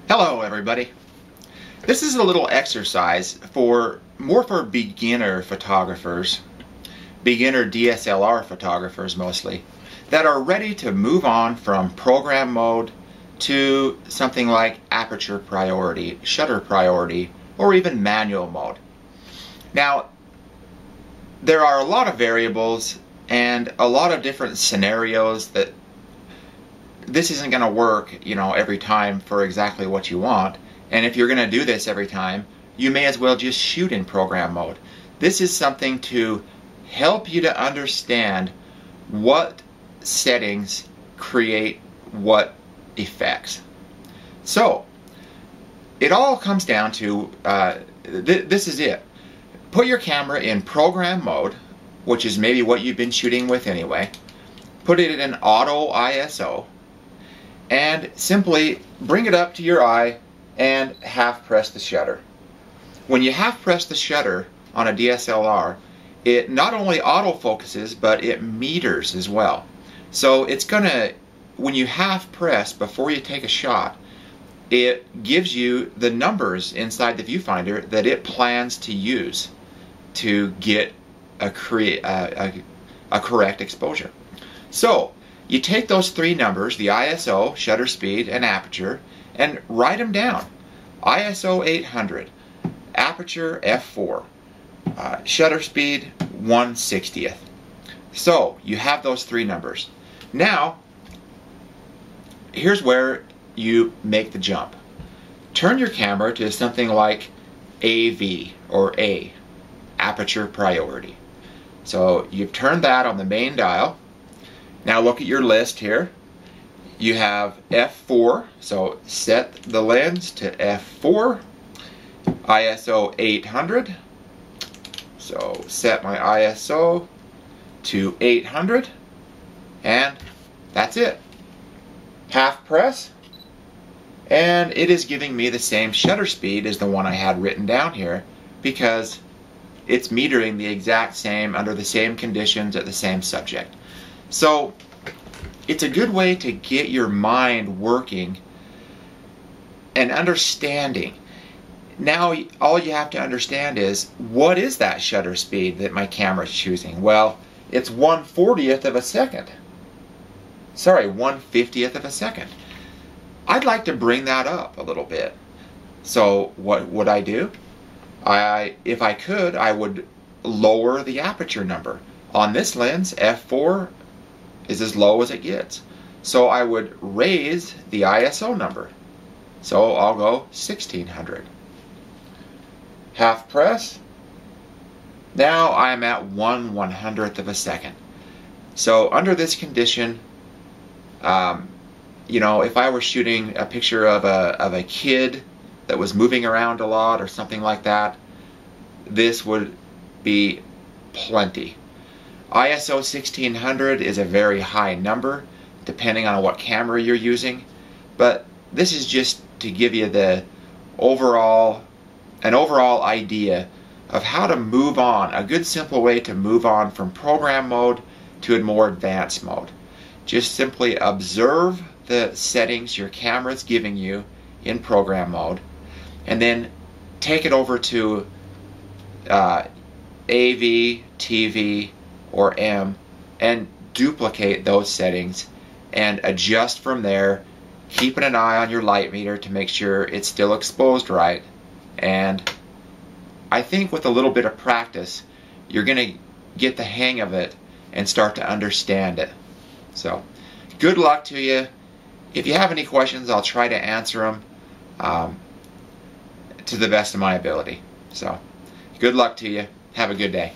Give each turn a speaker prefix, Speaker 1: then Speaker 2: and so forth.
Speaker 1: Hello everybody. This is a little exercise more for beginner photographers, beginner DSLR photographers mostly, that are ready to move on from program mode to something like aperture priority, shutter priority, or even manual mode. Now, there are a lot of variables and a lot of different scenarios that this isn't going to work, every time for exactly what you want. And if you're going to do this every time, you may as well just shoot in program mode. This is something to help you to understand what settings create what effects. So, it all comes down to, this is it. Put your camera in program mode, which is maybe what you've been shooting with anyway. Put it in auto ISO. And simply bring it up to your eye and half press the shutter. When you half press the shutter on a DSLR, it not only autofocuses, but it meters as well. So it's gonna, when you half press before you take a shot, it gives you the numbers inside the viewfinder that it plans to use to get a correct exposure. So you take those three numbers, the ISO, shutter speed, and aperture, and write them down. ISO 800, aperture f4, shutter speed 1/60th. So you have those three numbers. Now, here's where you make the jump. Turn your camera to something like AV, or A, aperture priority. So you've turned that on the main dial. Now look at your list here. You have f4, so set the lens to f4, ISO 800, so set my ISO to 800, and that's it. Half press, and it is giving me the same shutter speed as the one I had written down here, because it's metering the exact same under the same conditions at the same subject. So it's a good way to get your mind working and understanding. Now all you have to understand is, what is that shutter speed that my camera is choosing? Well, it's 1/40th of a second. Sorry, 1/50th of a second. I'd like to bring that up a little bit. So what would I do? If I could, I would lower the aperture number. On this lens, f4 is as low as it gets. So I would raise the ISO number. So I'll go 1600. Half press. Now I'm at 1/100th of a second. So under this condition, if I were shooting a picture of a kid that was moving around a lot or something like that, this would be plenty. ISO 1600 is a very high number depending on what camera you're using, but this is just to give you an overall idea of how to move on, a good simple way to move on from program mode to a more advanced mode. Just simply observe the settings your camera is giving you in program mode, and then take it over to AV, TV, or M, and duplicate those settings and adjust from there, keeping an eye on your light meter to make sure it's still exposed right. And I think with a little bit of practice, you're going to get the hang of it and start to understand it. So good luck to you. If you have any questions, I'll try to answer them to the best of my ability. So good luck to you. Have a good day.